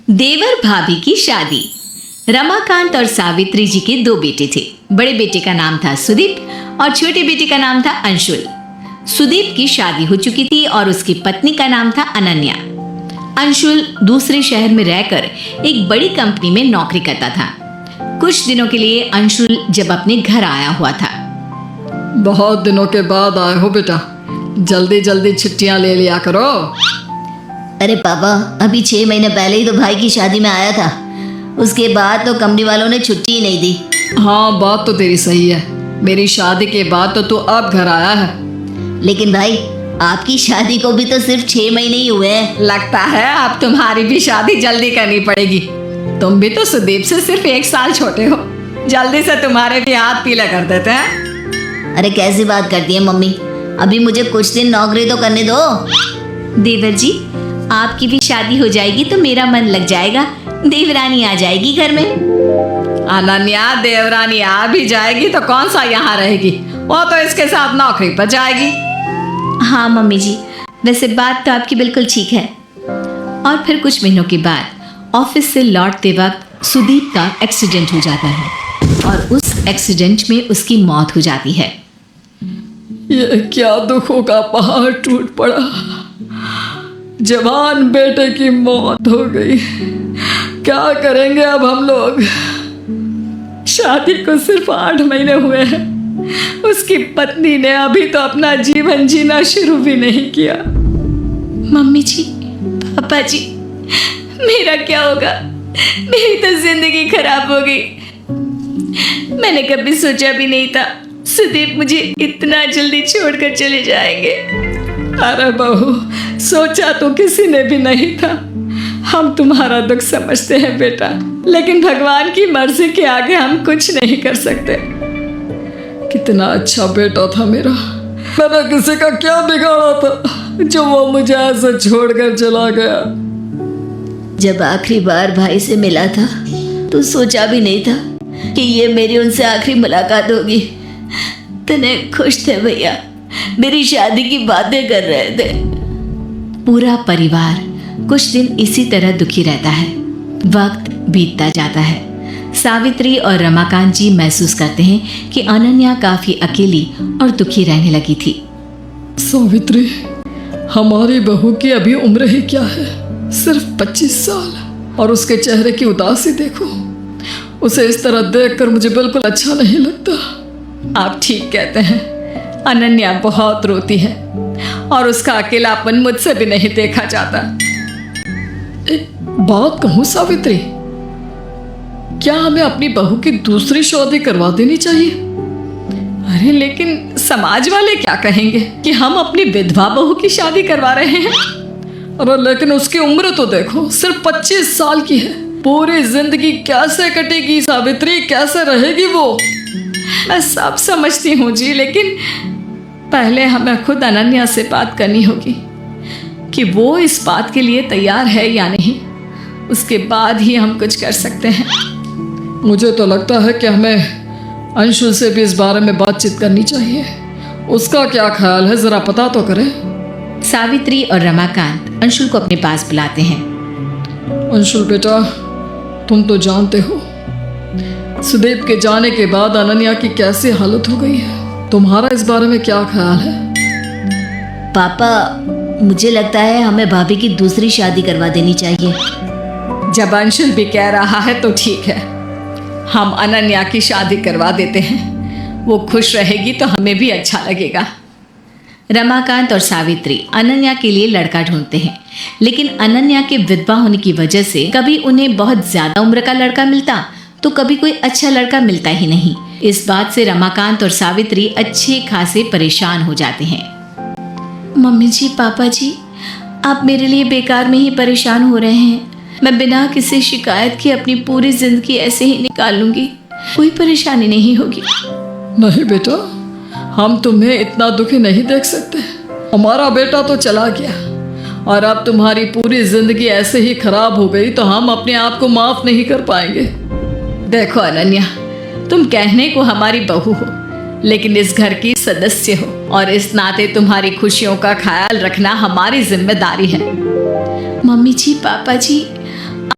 देवर भाभी की शादी। रमाकांत और सावित्री जी के 2 बेटे थे। बड़े बेटे का नाम था सुदीप और छोटे बेटे का नाम था अंशुल। सुदीप की शादी हो चुकी थी और उसकी पत्नी का नाम था अनन्या। अंशुल दूसरे शहर में रहकर एक बड़ी कंपनी में नौकरी करता था। कुछ दिनों के लिए अंशुल जब अपने घर आया हुआ था। बहुत दिनों के बाद आए हो बेटा, जल्दी जल्दी छुट्टियां ले लिया करो। अरे पापा, अभी 6 महीने पहले ही तो भाई की शादी में आया था। उसके बाद तो कंपनी वालों ने छुट्टी ही नहीं दी। हाँ, बात तो तेरी सही है। मेरी शादी के बाद तो तू अब घर आया है। लेकिन भाई, आपकी शादी को भी तो सिर्फ 6 महीने ही हुए हैं। लगता है अब तुम्हारी भी शादी जल्दी करनी पड़ेगी। तुम भी तो सुदीप से सिर्फ 1 साल छोटे हो। जल्दी से तुम्हारे भी हाथ पीला कर देते हैं। अरे कैसी बात करती है मम्मी, अभी मुझे कुछ दिन नौकरी तो करने दो। देवर जी, आपकी भी शादी हो जाएगी तो मेरा मन लग जाएगा। देवरानी आ जाएगी घर में। अनन्या देवरानी आ भी जाएगी तो कौन सा यहाँ रहेगी, वो तो इसके साथ नौकरी पर जाएगी। हाँ मम्मी जी, वैसे बात तो आपकी बिल्कुल ठीक है। और फिर कुछ महीनों के बाद ऑफिस से लौटते वक्त सुदीप का एक्सीडेंट हो जाता है और उस एक्सीडेंट में उसकी मौत हो जाती है। ये क्या दुखों का पहाड़ टूट पड़ा। जवान बेटे की मौत हो गई। क्या करेंगे अब हम लोग। शादी को सिर्फ 8 महीने हुए हैं। उसकी पत्नी ने अभी तो अपना जीवन जीना शुरू भी नहीं किया। मम्मी जी, पापा जी, मेरा क्या होगा। मेरी तो जिंदगी खराब हो गई। मैंने कभी सोचा भी नहीं था सुदीप मुझे इतना जल्दी छोड़कर चले जाएंगे। अरे बहू, सोचा तो किसी ने भी नहीं था। हम तुम्हारा दुख समझते हैं बेटा, लेकिन भगवान की मर्जी के आगे हम कुछ नहीं कर सकते। कितना अच्छा बेटा था मेरा। मैंने किसी का क्या बिगाड़ा था जो वो मुझे ऐसे छोड़कर चला गया। जब आखिरी बार भाई से मिला था तो सोचा भी नहीं था कि ये मेरी उनसे आखिरी मुलाकात होगी। तने खुश थे भैया, मेरी शादी की बातें कर रहे थे। पूरा परिवार कुछ दिन इसी तरह दुखी रहता है। वक्त बीतता जाता है। सावित्री और रमाकांत जी महसूस करते हैं कि अनन्या काफी अकेली और दुखी रहने लगी थी। सावित्री, हमारी बहू की अभी उम्र ही क्या है, सिर्फ 25 साल, और उसके चेहरे की उदासी देखो। उसे इस तरह देखकर मुझे बिल्कुल अच्छा नहीं लगता। आप ठीक कहते हैं। अनन्या बहुत रोती है और उसका अकेलापन मुझसे भी नहीं देखा जाता। एक बात कहूँ सावित्री, क्या हमें अपनी बहू की दूसरी शादी करवा देनी चाहिए? अरे लेकिन समाज वाले क्या कहेंगे कि हम अपनी विधवा बहू की शादी करवा रहे हैं। अरे लेकिन उसकी उम्र तो देखो, सिर्फ 25 साल की है। पूरी जिंदगी कैसे कटेगी सावित्री, कैसे रहेगी वो? मैं सब समझती हूँ जी, लेकिन पहले हमें खुद अनन्या से बात करनी होगी कि वो इस बात के लिए तैयार है या नहीं। उसके बाद ही हम कुछ कर सकते हैं। मुझे तो लगता है कि हमें अंशुल से भी इस बारे में बातचीत करनी चाहिए। उसका क्या ख्याल है, जरा पता तो करें। सावित्री और रमाकांत अंशुल को अपने पास बुलाते हैं। अंशुल बेटा, तुम तो जानते हो सुदीप के जाने के बाद अनन्या की कैसी हालत हो गई है। तुम्हारा इस बारे में क्या ख्याल है? पापा, मुझे लगता है हमें भाभी की दूसरी शादी करवा देनी चाहिए। जब अंशुल भी कह रहा है तो ठीक है, हम अनन्या की शादी करवा देते हैं। वो खुश रहेगी तो हमें भी अच्छा लगेगा। रमाकांत और सावित्री अनन्या के लिए लड़का ढूंढते हैं, लेकिन अनन्या के विधवा होने की वजह से कभी उन्हें बहुत ज्यादा उम्र का लड़का मिलता तो कभी कोई अच्छा लड़का मिलता ही नहीं। इस बात से रमाकांत और सावित्री अच्छे खासे परेशान हो जाते हैं। मम्मी जी, पापा जी, आप मेरे लिए बेकार में ही परेशान हो रहे हैं। मैं बिना किसी शिकायत के अपनी पूरी जिंदगी ऐसे ही निकाल लूंगी। कोई परेशानी नहीं होगी। नहीं बेटा, हम तुम्हें इतना दुखी नहीं देख सकते। हमारा बेटा तो चला गया और अब तुम्हारी पूरी जिंदगी ऐसे ही खराब हो गई तो हम अपने आप को माफ नहीं कर पाएंगे। देखो अनन्या, तुम कहने को हमारी बहू हो, लेकिन इस घर की सदस्य हो और इस नाते तुम्हारी खुशियों का ख्याल रखना हमारी जिम्मेदारी है। मम्मी जी, पापा जी,